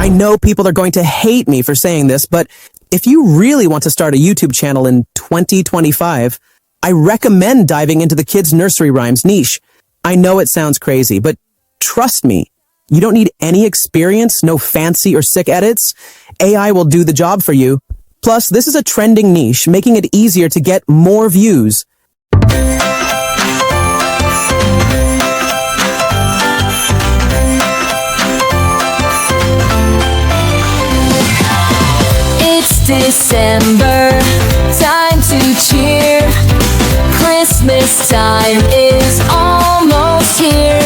I know people are going to hate me for saying this, but if you really want to start a YouTube channel in 2025, I recommend diving into the kids' nursery rhymes niche. I know it sounds crazy, but trust me, you don't need any experience, no fancy or sick edits. AI will do the job for you. Plus, this is a trending niche, making it easier to get more views. It's December, time to cheer. Christmas time is almost here.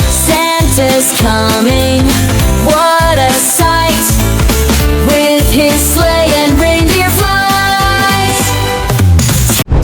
Santa's coming, what a sight, with his sleigh and reindeer flies.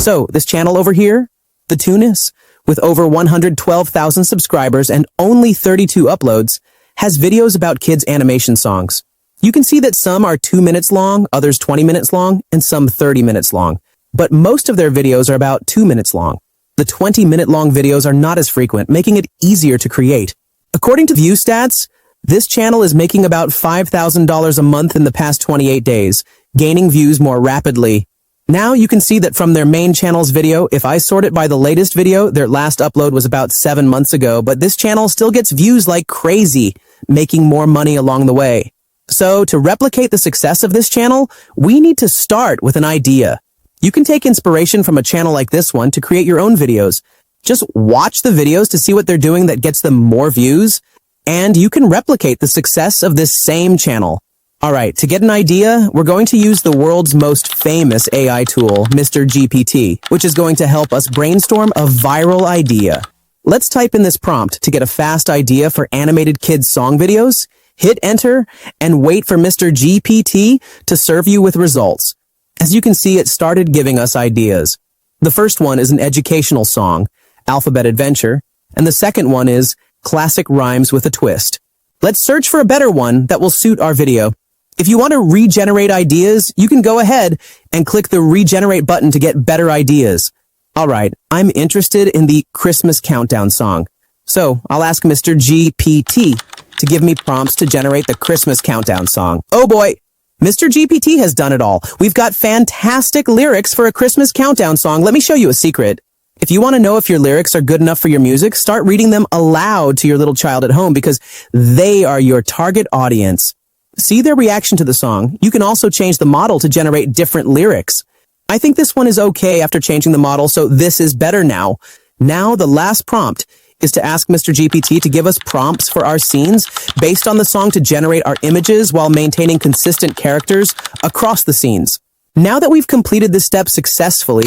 So, this channel over here, the Tunis, with over 112,000 subscribers and only 32 uploads, has videos about kids' animation songs. You can see that some are 2 minutes long, others 20 minutes long, and some 30 minutes long. But most of their videos are about 2 minutes long. The 20-minute long videos are not as frequent, making it easier to create. According to view stats, this channel is making about $5,000 a month in the past 28 days, gaining views more rapidly. Now you can see that from their main channel's video, if I sort it by the latest video, their last upload was about 7 months ago, but this channel still gets views like crazy, making more money along the way. So to replicate the success of this channel, we need to start with an idea. You can take inspiration from a channel like this one to create your own videos. Just watch the videos to see what they're doing that gets them more views, and you can replicate the success of this same channel. Alright, to get an idea, we're going to use the world's most famous AI tool, Mr. GPT, which is going to help us brainstorm a viral idea. Let's type in this prompt to get a fast idea for animated kids' song videos, hit enter, and wait for Mr. GPT to serve you with results. As you can see, it started giving us ideas. The first one is an educational song, Alphabet Adventure, and the second one is Classic Rhymes with a Twist. Let's search for a better one that will suit our video. If you want to regenerate ideas, you can go ahead and click the regenerate button to get better ideas. Alright, I'm interested in the Christmas countdown song. So I'll ask Mr. GPT to give me prompts to generate the Christmas countdown song. Oh boy! Mr. GPT has done it all. We've got fantastic lyrics for a Christmas countdown song. Let me show you a secret. If you want to know if your lyrics are good enough for your music, start reading them aloud to your little child at home because they are your target audience. See their reaction to the song. You can also change the model to generate different lyrics. I think this one is okay after changing the model, so this is better now. Now the last prompt is to ask Mr. GPT to give us prompts for our scenes based on the song to generate our images while maintaining consistent characters across the scenes. Now that we've completed this step successfully,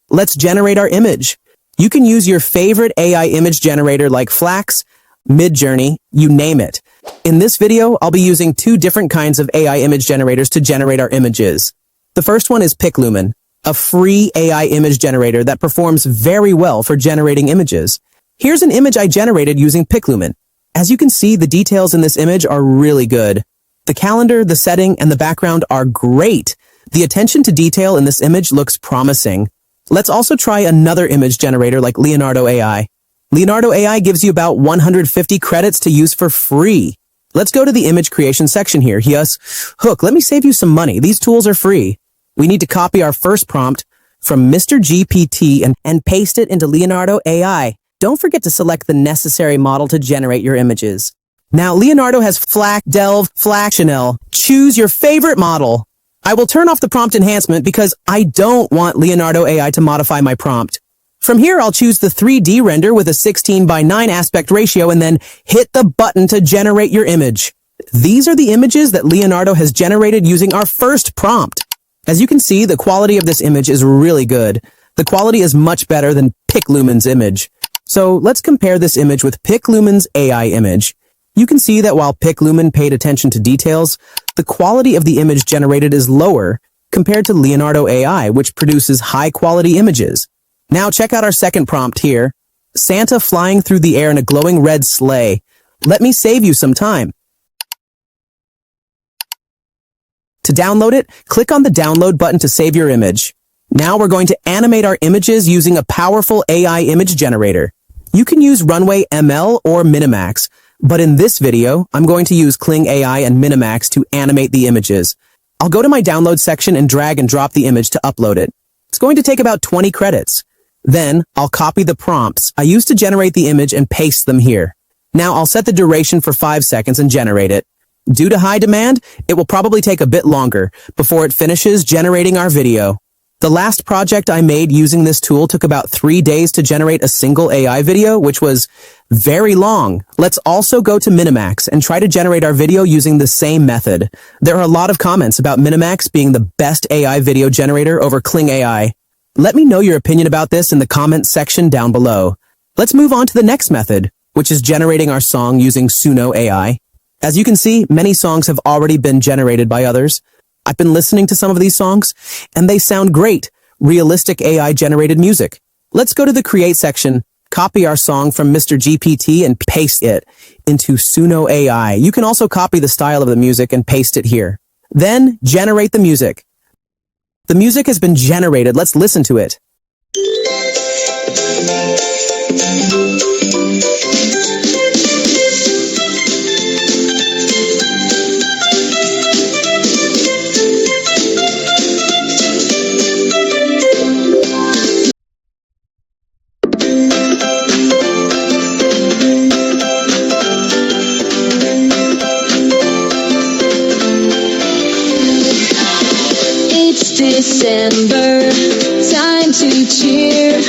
let's generate our image. You can use your favorite AI image generator like Flax, Midjourney, you name it. In this video, I'll be using 2 different kinds of AI image generators to generate our images. The first one is PicLumen, a free AI image generator that performs very well for generating images. Here's an image I generated using PicLumen. As you can see, the details in this image are really good. The calendar, the setting, and the background are great. The attention to detail in this image looks promising. Let's also try another image generator like Leonardo AI. Leonardo AI gives you about 150 credits to use for free. Let's go to the image creation section here. Yes, Hook, let me save you some money. These tools are free. We need to copy our first prompt from Mr. GPT and paste it into Leonardo AI. Don't forget to select the necessary model to generate your images. Now, Leonardo has Flack, Delve, Flack, Chanel. Choose your favorite model. I will turn off the prompt enhancement because I don't want Leonardo AI to modify my prompt. From here, I'll choose the 3D render with a 16:9 aspect ratio and then hit the button to generate your image. These are the images that Leonardo has generated using our first prompt. As you can see, the quality of this image is really good. The quality is much better than PicLumen's image. So let's compare this image with PicLumen's AI image. You can see that while PicLumen paid attention to details, the quality of the image generated is lower compared to Leonardo AI, which produces high-quality images. Now check out our second prompt here. Santa flying through the air in a glowing red sleigh. Let me save you some time. To download it, click on the download button to save your image. Now we're going to animate our images using a powerful AI image generator. You can use Runway ML or Minimax, But in this video, I'm going to use Kling AI and Minimax to animate the images. I'll go to my download section and drag and drop the image to upload it. It's going to take about 20 credits. Then, I'll copy the prompts I used to generate the image and paste them here. Now, I'll set the duration for 5 seconds and generate it. Due to high demand, it will probably take a bit longer before it finishes generating our video. The last project I made using this tool took about 3 days to generate a single AI video, which was very long. Let's also go to Minimax and try to generate our video using the same method. There are a lot of comments about Minimax being the best AI video generator over Kling AI. Let me know your opinion about this in the comments section down below. Let's move on to the next method, which is generating our song using Suno AI. As you can see, many songs have already been generated by others. I've been listening to some of these songs, and they sound great, realistic AI-generated music. Let's go to the Create section, copy our song from Mr. GPT and paste it into Suno AI. You can also copy the style of the music and paste it here. Then, generate the music. The music has been generated. Let's listen to it. December, time to cheer.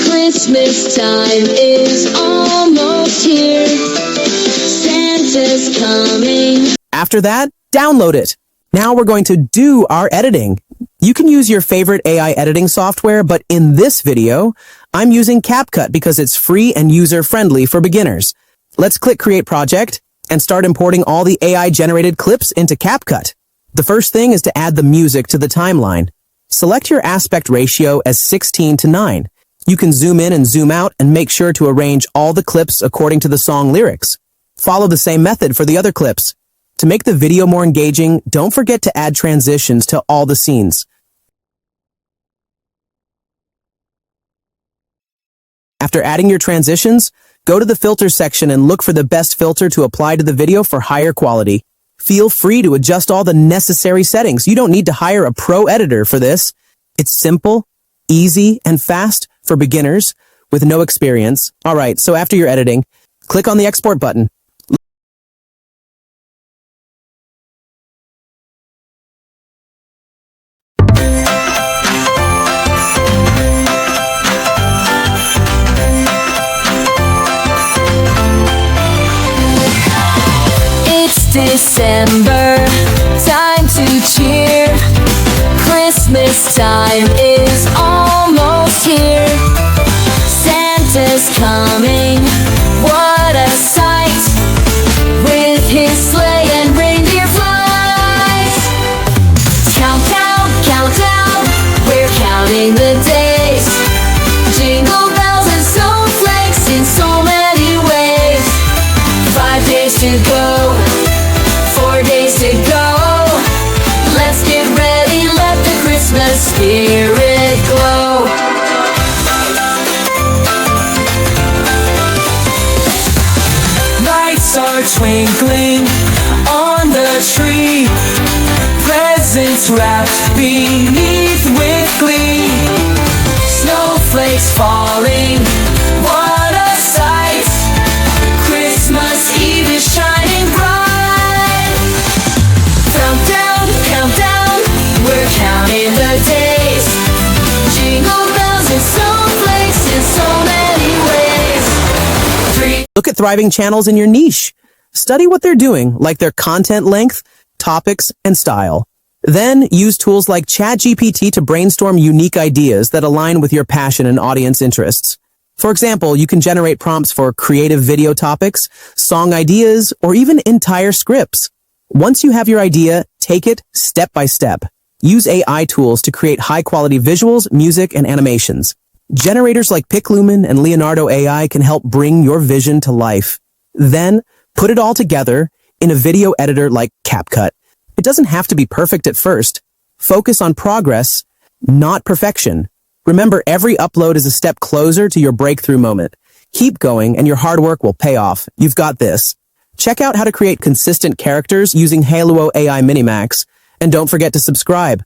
Christmas time is almost here. Santa's coming. After that, download it. Now we're going to do our editing. You can use your favorite AI editing software, but in this video, I'm using CapCut because it's free and user-friendly for beginners. Let's click Create Project and start importing all the AI-generated clips into CapCut. The first thing is to add the music to the timeline. Select your aspect ratio as 16:9. You can zoom in and zoom out and make sure to arrange all the clips according to the song lyrics. Follow the same method for the other clips. To make the video more engaging, don't forget to add transitions to all the scenes. After adding your transitions, go to the filter section and look for the best filter to apply to the video for higher quality. Feel free to adjust all the necessary settings. You don't need to hire a pro editor for this. It's simple, easy, and fast for beginners with no experience. All right, so after your editing, click on the export button. December, time to cheer. Christmas time is almost here. Santa's coming, what a sight, with his sleigh and reindeer flies. Countdown, countdown, we're counting the days. Jingle bells and snowflakes in so many ways. 5 days to go. 4 days to go. Let's get ready, let the Christmas spirit glow. Lights are twinkling on the tree. Presents wrapped beneath with glee. Snowflakes falling, what a sight. Christmas Eve is shining bright. We're counting the days. Jingle bells and snowflakes in so many ways. Look at thriving channels in your niche. Study what they're doing, like their content length, topics, and style. Then use tools like ChatGPT to brainstorm unique ideas that align with your passion and audience interests. For example, you can generate prompts for creative video topics, song ideas, or even entire scripts. Once you have your idea, take it step by step. Use AI tools to create high-quality visuals, music, and animations. Generators like PicLumen and Leonardo AI can help bring your vision to life. Then, put it all together in a video editor like CapCut. It doesn't have to be perfect at first. Focus on progress, not perfection. Remember, every upload is a step closer to your breakthrough moment. Keep going and your hard work will pay off. You've got this. Check out how to create consistent characters using Halo AI Minimax, and don't forget to subscribe.